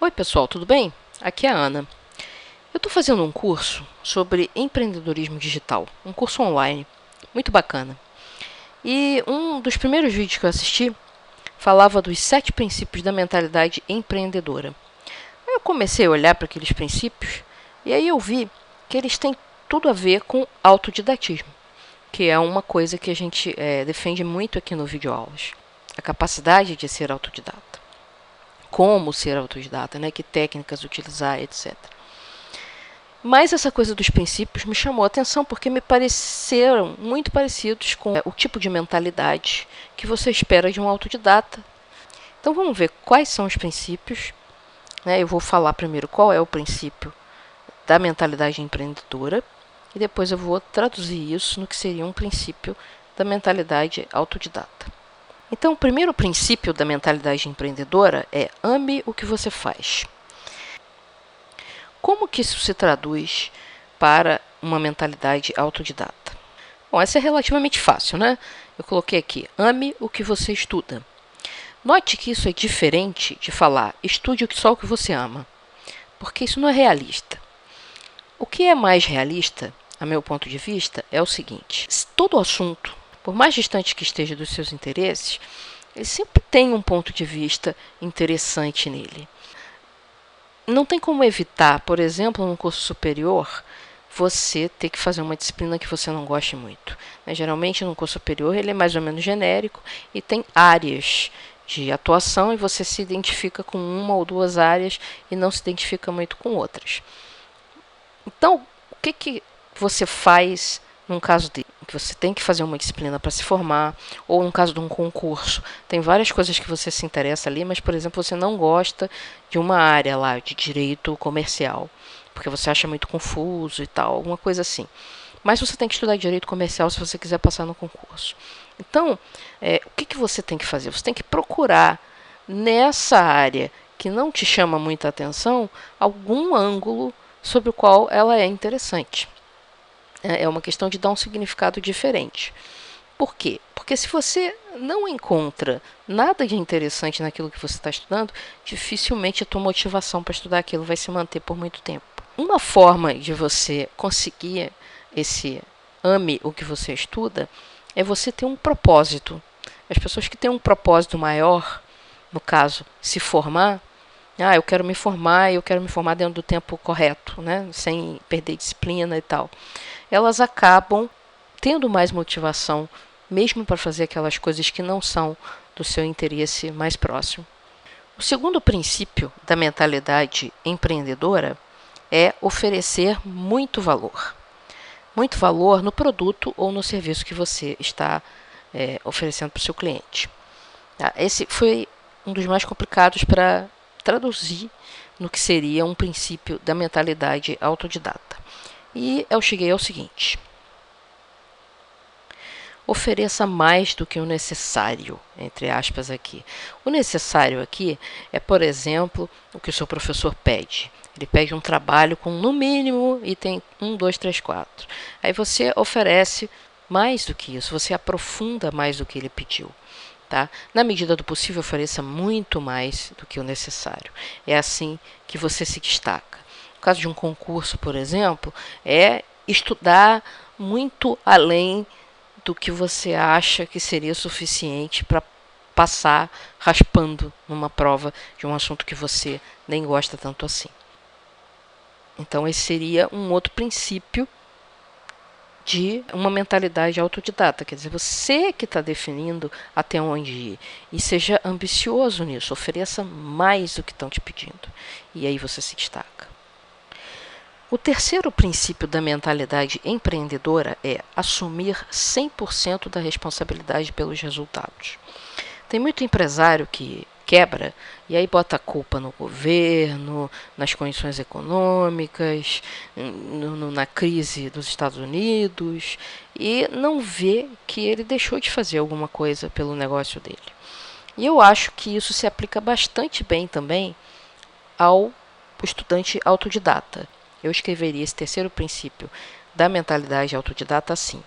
Oi pessoal, tudo bem? Aqui é a Ana. Eu estou fazendo um curso sobre empreendedorismo digital, um curso online, muito bacana. E um dos primeiros vídeos que eu assisti falava dos 7 princípios da mentalidade empreendedora. Aí eu comecei a olhar para aqueles princípios e aí eu vi que eles têm tudo a ver com autodidatismo, que é uma coisa que a gente defende muito aqui no Videoaulas. A capacidade de ser autodidata. Como ser autodidata, né? Que técnicas utilizar, etc. Mas essa coisa dos princípios me chamou a atenção porque me pareceram muito parecidos com o tipo de mentalidade que você espera de um autodidata. Então vamos ver quais são os princípios. Eu vou falar primeiro qual é o princípio da mentalidade empreendedora e depois eu vou traduzir isso no que seria um princípio da mentalidade autodidata. Então, o primeiro princípio da mentalidade empreendedora é ame o que você faz. Como que isso se traduz para uma mentalidade autodidata? Bom, essa é relativamente fácil, né? Eu coloquei aqui, ame o que você estuda. Note que isso é diferente de falar, estude só o que você ama, porque isso não é realista. O que é mais realista, a meu ponto de vista, é o seguinte, todo assunto, por mais distante que esteja dos seus interesses, ele sempre tem um ponto de vista interessante nele. Não tem como evitar, por exemplo, num curso superior, você ter que fazer uma disciplina que você não goste muito. Geralmente, num curso superior, ele é mais ou menos genérico e tem áreas de atuação e você se identifica com uma ou duas áreas e não se identifica muito com outras. Então, o que você faz num caso dele? Você tem que fazer uma disciplina para se formar, ou no caso de um concurso, tem várias coisas que você se interessa ali, mas, por exemplo, você não gosta de uma área lá de direito comercial, porque você acha muito confuso e tal, alguma coisa assim. Mas você tem que estudar direito comercial se você quiser passar no concurso. Então, o que você tem que fazer? Você tem que procurar nessa área que não te chama muita atenção, algum ângulo sobre o qual ela é interessante. É uma questão de dar um significado diferente. Por quê? Porque se você não encontra nada de interessante naquilo que você está estudando, dificilmente a tua motivação para estudar aquilo vai se manter por muito tempo. Uma forma de você conseguir esse ame o que você estuda é você ter um propósito. As pessoas que têm um propósito maior, no caso, se formar, eu quero me formar dentro do tempo correto, né? Sem perder disciplina e tal. Elas acabam tendo mais motivação, mesmo para fazer aquelas coisas que não são do seu interesse mais próximo. O segundo princípio da mentalidade empreendedora é oferecer muito valor. Muito valor no produto ou no serviço que você está oferecendo para o seu cliente. Esse foi um dos mais complicados para traduzir no que seria um princípio da mentalidade autodidata. E eu cheguei ao seguinte: ofereça mais do que o necessário, entre aspas aqui. O necessário aqui é, por exemplo, o que o seu professor pede. Ele pede um trabalho com, no mínimo, item 1, 2, 3, 4. Aí você oferece mais do que isso, você aprofunda mais do que ele pediu. Tá? Na medida do possível, ofereça muito mais do que o necessário. É assim que você se destaca. No caso de um concurso, por exemplo, é estudar muito além do que você acha que seria suficiente para passar raspando numa prova de um assunto que você nem gosta tanto assim. Então, esse seria um outro princípio de uma mentalidade autodidata, quer dizer, você que está definindo até onde ir, e seja ambicioso nisso, ofereça mais do que estão te pedindo, e aí você se destaca. O terceiro princípio da mentalidade empreendedora é assumir 100% da responsabilidade pelos resultados. Tem muito empresário que quebra e aí bota a culpa no governo, nas condições econômicas, na crise dos Estados Unidos e não vê que ele deixou de fazer alguma coisa pelo negócio dele. E eu acho que isso se aplica bastante bem também ao estudante autodidata. Eu escreveria esse terceiro princípio da mentalidade autodidata assim: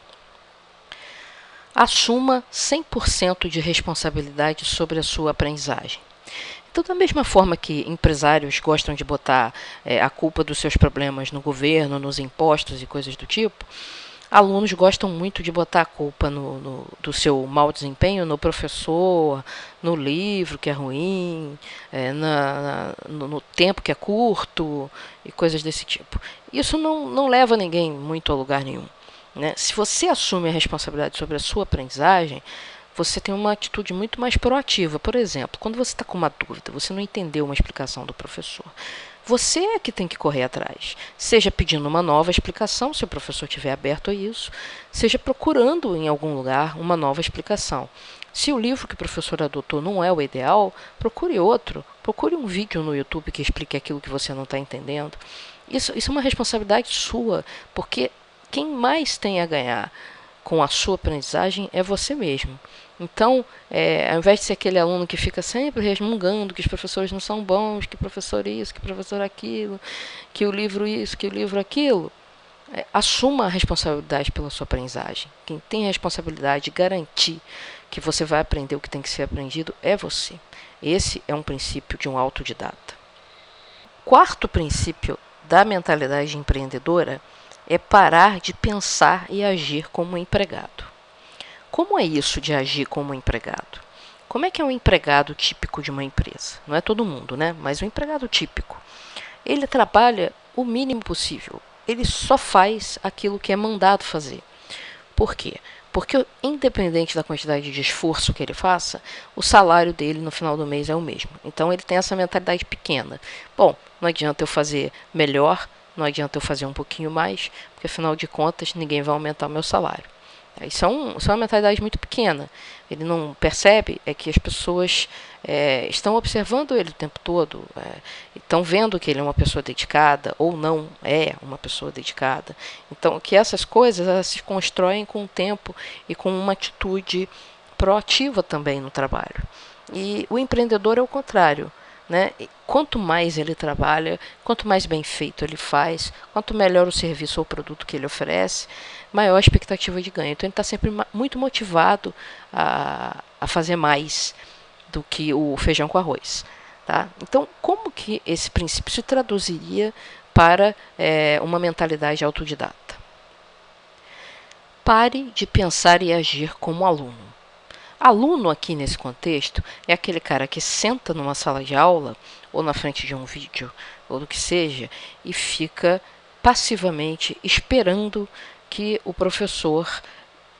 assuma 100% de responsabilidade sobre a sua aprendizagem. Então, da mesma forma que empresários gostam de botar a culpa dos seus problemas no governo, nos impostos e coisas do tipo, alunos gostam muito de botar a culpa do seu mau desempenho no professor, no livro que é ruim, no tempo que é curto e coisas desse tipo. Isso não leva ninguém muito a lugar nenhum, né? Se você assume a responsabilidade sobre a sua aprendizagem, você tem uma atitude muito mais proativa. Por exemplo, quando você está com uma dúvida, você não entendeu uma explicação do professor, você é que tem que correr atrás, seja pedindo uma nova explicação, se o professor estiver aberto a isso, seja procurando em algum lugar uma nova explicação. Se o livro que o professor adotou não é o ideal, procure outro, procure um vídeo no YouTube que explique aquilo que você não está entendendo. Isso é uma responsabilidade sua, porque quem mais tem a ganhar com a sua aprendizagem é você mesmo. Então, ao invés de ser aquele aluno que fica sempre resmungando que os professores não são bons, que professor isso, que professor aquilo, que o livro isso, que o livro aquilo, assuma a responsabilidade pela sua aprendizagem. Quem tem a responsabilidade de garantir que você vai aprender o que tem que ser aprendido é você. Esse é um princípio de um autodidata. Quarto princípio da mentalidade empreendedora é parar de pensar e agir como um empregado. Como é isso de agir como um empregado? Como é que é um empregado típico de uma empresa? Não é todo mundo, né? Mas um empregado típico. Ele trabalha o mínimo possível. Ele só faz aquilo que é mandado fazer. Por quê? Porque, independente da quantidade de esforço que ele faça, o salário dele no final do mês é o mesmo. Então, ele tem essa mentalidade pequena. Bom, não adianta eu fazer melhor, não adianta eu fazer um pouquinho mais, porque, afinal de contas, ninguém vai aumentar o meu salário. Isso é uma mentalidade muito pequena. Ele não percebe que as pessoas estão observando ele o tempo todo, estão vendo que ele é uma pessoa dedicada ou não é uma pessoa dedicada. Então, que essas coisas elas se constroem com o tempo e com uma atitude proativa também no trabalho. E o empreendedor é o contrário. Né? Quanto mais ele trabalha, quanto mais bem feito ele faz, quanto melhor o serviço ou produto que ele oferece, maior a expectativa de ganho. Então ele está sempre muito motivado a fazer mais do que o feijão com arroz. Tá? Então, como que esse princípio se traduziria para uma mentalidade autodidata? Pare de pensar e agir como aluno. Aluno aqui nesse contexto é aquele cara que senta numa sala de aula ou na frente de um vídeo ou do que seja e fica passivamente esperando que o professor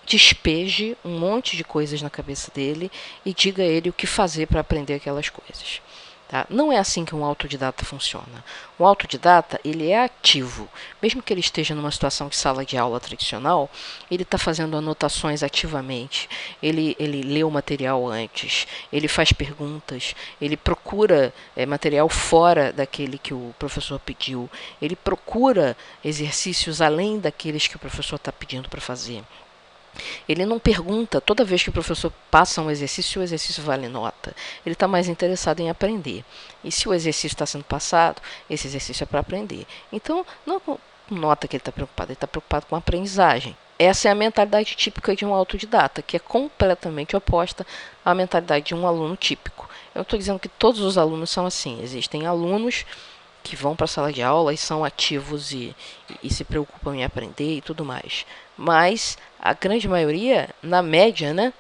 despeje um monte de coisas na cabeça dele e diga a ele o que fazer para aprender aquelas coisas. Tá? Não é assim que um autodidata funciona. O autodidata ele é ativo. Mesmo que ele esteja numa situação de sala de aula tradicional, ele está fazendo anotações ativamente. Ele lê o material antes, ele faz perguntas, ele procura material fora daquele que o professor pediu, ele procura exercícios além daqueles que o professor está pedindo para fazer. Ele não pergunta toda vez que o professor passa um exercício, se o exercício vale nota. Ele está mais interessado em aprender. E se o exercício está sendo passado, esse exercício é para aprender. Então, não é com nota que ele está preocupado, ele está preocupado com a aprendizagem. Essa é a mentalidade típica de um autodidata, que é completamente oposta à mentalidade de um aluno típico. Eu não estou dizendo que todos os alunos são assim. Existem alunos que vão para a sala de aula e são ativos e se preocupam em aprender e tudo mais. Mas a grande maioria, na média, né,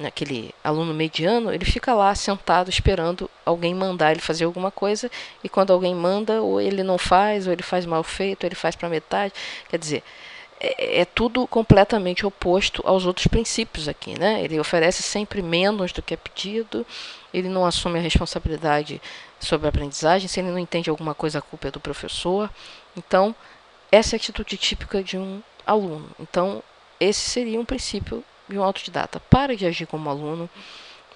aquele aluno mediano, ele fica lá sentado esperando alguém mandar ele fazer alguma coisa e quando alguém manda, ou ele não faz, ou ele faz mal feito, ou ele faz para metade. Quer dizer, é tudo completamente oposto aos outros princípios aqui, né? Ele oferece sempre menos do que é pedido, ele não assume a responsabilidade sobre a aprendizagem, se ele não entende alguma coisa, a culpa é do professor. Então, essa é a atitude típica de um aluno. Então, esse seria um princípio de um autodidata. Para de agir como aluno,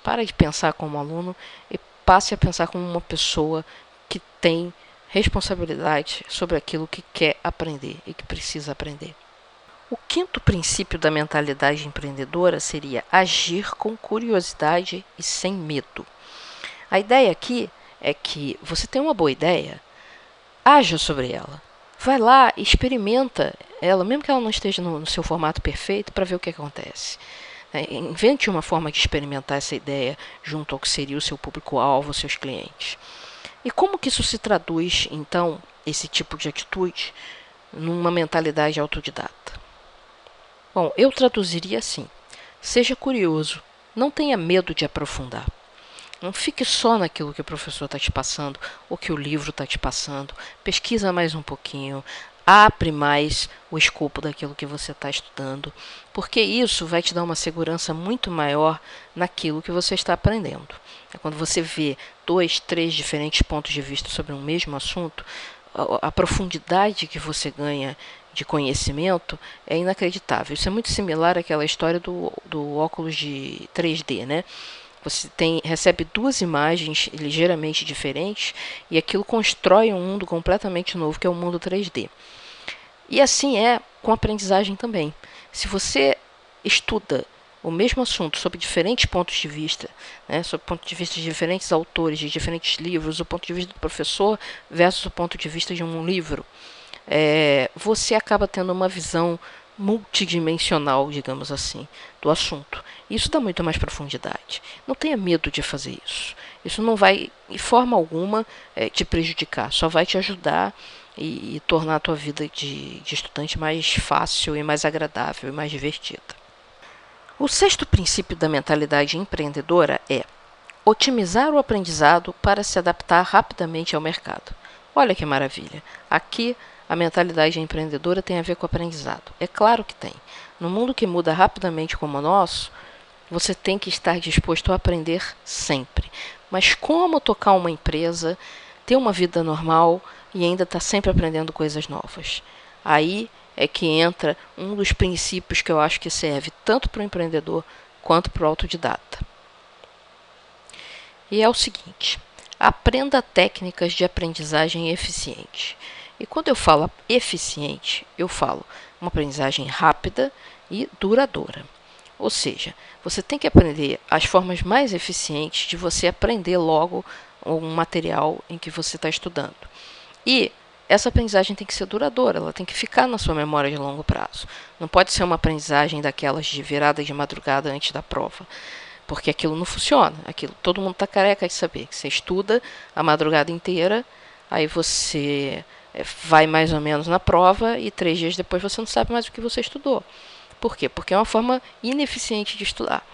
para de pensar como aluno e passe a pensar como uma pessoa que tem responsabilidade sobre aquilo que quer aprender e que precisa aprender. O quinto princípio da mentalidade empreendedora seria agir com curiosidade e sem medo. A ideia aqui é que você tem uma boa ideia, haja sobre ela. Vai lá e experimenta ela, mesmo que ela não esteja no seu formato perfeito, para ver o que acontece. Invente uma forma de experimentar essa ideia junto ao que seria o seu público-alvo, seus clientes. E como que isso se traduz, então, esse tipo de atitude, numa mentalidade autodidata? Bom, eu traduziria assim: seja curioso, não tenha medo de aprofundar. Não fique só naquilo que o professor está te passando, ou que o livro está te passando. Pesquisa mais um pouquinho, abre mais o escopo daquilo que você está estudando, porque isso vai te dar uma segurança muito maior naquilo que você está aprendendo. Quando você vê 2, 3 diferentes pontos de vista sobre um mesmo assunto, a profundidade que você ganha de conhecimento é inacreditável. Isso é muito similar àquela história do óculos de 3D, né? Você recebe duas imagens ligeiramente diferentes e aquilo constrói um mundo completamente novo, que é o mundo 3D. E assim é com a aprendizagem também. Se você estuda o mesmo assunto sob diferentes pontos de vista, sob o ponto de vista de diferentes autores, de diferentes livros, o ponto de vista do professor versus o ponto de vista de um livro, você acaba tendo uma visão multidimensional, digamos assim, do assunto. Isso dá muito mais profundidade. Não tenha medo de fazer isso. Isso não vai, de forma alguma, te prejudicar, só vai te ajudar e tornar a tua vida de estudante mais fácil e mais agradável e mais divertida. O sexto princípio da mentalidade empreendedora é otimizar o aprendizado para se adaptar rapidamente ao mercado. Olha que maravilha! Aqui a mentalidade empreendedora tem a ver com o aprendizado. É claro que tem. No mundo que muda rapidamente como o nosso, você tem que estar disposto a aprender sempre. Mas como tocar uma empresa, ter uma vida normal e ainda estar sempre aprendendo coisas novas? Aí é que entra um dos princípios que eu acho que serve tanto para o empreendedor quanto para o autodidata. E é o seguinte: aprenda técnicas de aprendizagem eficiente. E quando eu falo eficiente, eu falo uma aprendizagem rápida e duradoura. Ou seja, você tem que aprender as formas mais eficientes de você aprender logo um material em que você está estudando. E essa aprendizagem tem que ser duradoura, ela tem que ficar na sua memória de longo prazo. Não pode ser uma aprendizagem daquelas de virada de madrugada antes da prova, porque aquilo não funciona. Todo mundo está careca de saber que você estuda a madrugada inteira, aí você vai mais ou menos na prova e 3 dias depois você não sabe mais o que você estudou. Por quê? Porque é uma forma ineficiente de estudar.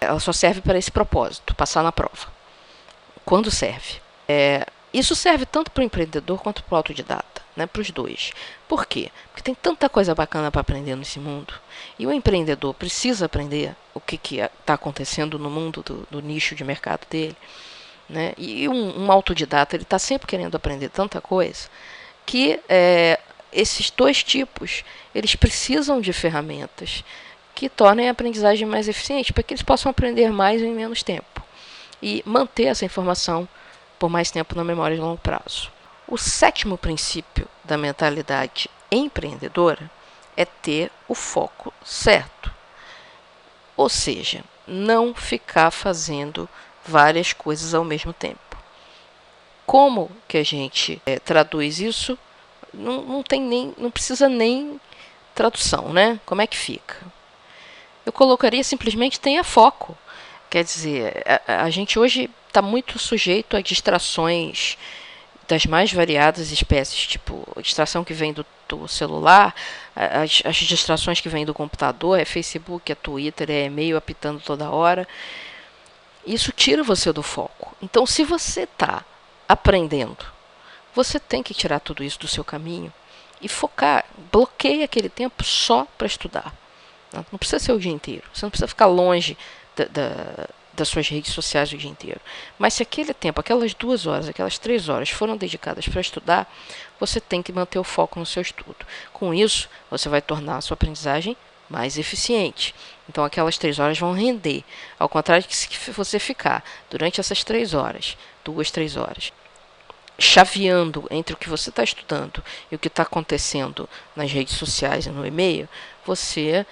Ela só serve para esse propósito, passar na prova. Quando serve? Isso serve tanto para o empreendedor quanto para o autodidata, para os dois. Por quê? Porque tem tanta coisa bacana para aprender nesse mundo. E o empreendedor precisa aprender o que está acontecendo no mundo do nicho de mercado dele. E um autodidata, ele está sempre querendo aprender tanta coisa que esses dois tipos, eles precisam de ferramentas que tornem a aprendizagem mais eficiente, para que eles possam aprender mais em menos tempo e manter essa informação por mais tempo na memória de longo prazo. O sétimo princípio da mentalidade empreendedora é ter o foco certo. Ou seja, não ficar fazendo várias coisas ao mesmo tempo. Como que a gente traduz isso? Não precisa nem tradução, né? Como é que fica? Eu colocaria simplesmente tenha foco. Quer dizer, a gente hoje está muito sujeito a distrações das mais variadas espécies, tipo a distração que vem do celular, as distrações que vêm do computador, é Facebook, é Twitter, é e-mail apitando toda hora. Isso tira você do foco. Então, se você está aprendendo, você tem que tirar tudo isso do seu caminho e focar. Bloqueie aquele tempo só para estudar. Não precisa ser o dia inteiro. Você não precisa ficar longe das suas redes sociais o dia inteiro. Mas se aquele tempo, aquelas 2 horas, aquelas 3 horas foram dedicadas para estudar, você tem que manter o foco no seu estudo. Com isso, você vai tornar a sua aprendizagem mais eficiente. Então, aquelas 3 horas vão render. Ao contrário de que se você ficar durante essas 3 horas, 2, 3 horas, chaveando entre o que você está estudando e o que está acontecendo nas redes sociais e no e-mail, você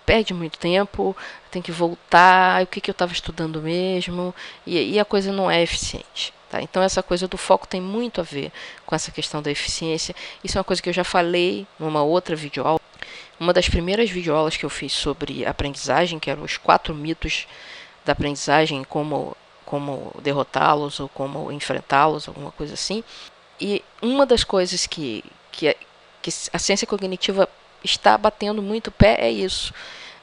perde muito tempo, tem que voltar, o que eu estava estudando mesmo, e a coisa não é eficiente. Tá? Então, essa coisa do foco tem muito a ver com essa questão da eficiência. Isso é uma coisa que eu já falei numa outra videoaula, Uma das primeiras videoaulas que eu fiz sobre aprendizagem, que eram os 4 mitos da aprendizagem, como derrotá-los ou como enfrentá-los, alguma coisa assim. E uma das coisas que a ciência cognitiva está batendo muito pé é isso.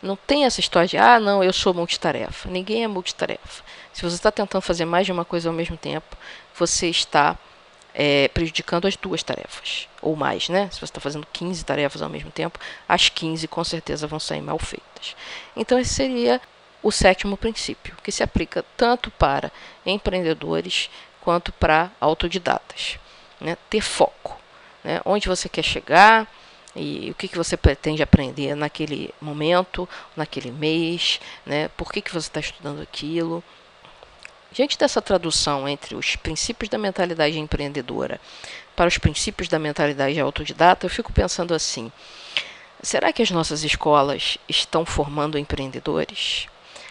Não tem essa história de, não, eu sou multitarefa. Ninguém é multitarefa. Se você está tentando fazer mais de uma coisa ao mesmo tempo, você está prejudicando as 2 tarefas, ou mais, né? Se você está fazendo 15 tarefas ao mesmo tempo, as 15 com certeza vão sair mal feitas. Então esse seria o 7º princípio, que se aplica tanto para empreendedores quanto para autodidatas, né? Ter foco, né? Onde você quer chegar e o que você pretende aprender naquele momento, naquele mês, né? Por que você está estudando aquilo. Diante dessa tradução entre os princípios da mentalidade empreendedora para os princípios da mentalidade autodidata, eu fico pensando assim, será que as nossas escolas estão formando empreendedores?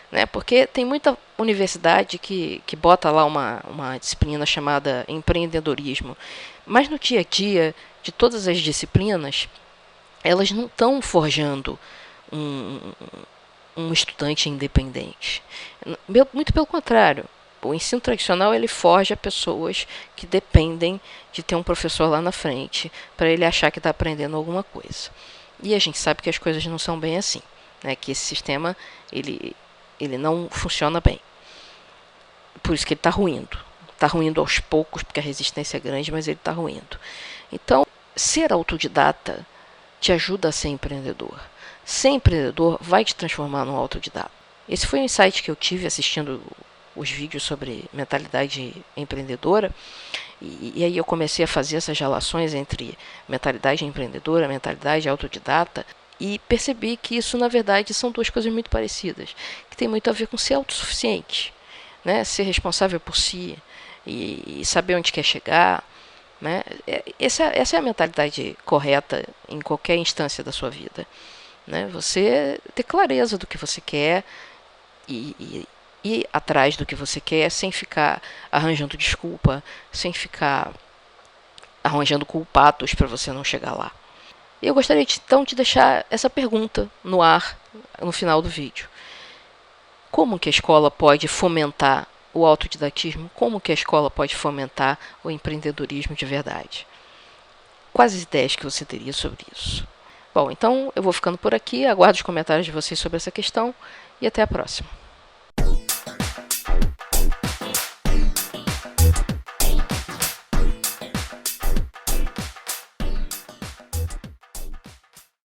Né? Porque tem muita universidade que bota lá uma disciplina chamada empreendedorismo, mas no dia a dia de todas as disciplinas, elas não estão forjando um estudante independente. Muito pelo contrário. O ensino tradicional ele forja pessoas que dependem de ter um professor lá na frente para ele achar que está aprendendo alguma coisa. E a gente sabe que as coisas não são bem assim, né? Que esse sistema ele não funciona bem. Por isso que ele está ruindo. Está ruindo aos poucos, porque a resistência é grande, mas ele está ruindo. Então, ser autodidata te ajuda a ser empreendedor. Ser empreendedor vai te transformar num autodidata. Esse foi um insight que eu tive assistindo os vídeos sobre mentalidade empreendedora, e aí eu comecei a fazer essas relações entre mentalidade empreendedora, mentalidade autodidata, e percebi que isso, na verdade, são 2 coisas muito parecidas, que tem muito a ver com ser autossuficiente, né? Ser responsável por si e saber onde quer chegar, né? Essa é a mentalidade correta em qualquer instância da sua vida, né? Você ter clareza do que você quer e ir atrás do que você quer sem ficar arranjando desculpa, sem ficar arranjando culpados para você não chegar lá. Eu gostaria então de deixar essa pergunta no ar no final do vídeo. Como que a escola pode fomentar o autodidatismo? Como que a escola pode fomentar o empreendedorismo de verdade? Quais as ideias que você teria sobre isso? Bom, então eu vou ficando por aqui, aguardo os comentários de vocês sobre essa questão e até a próxima.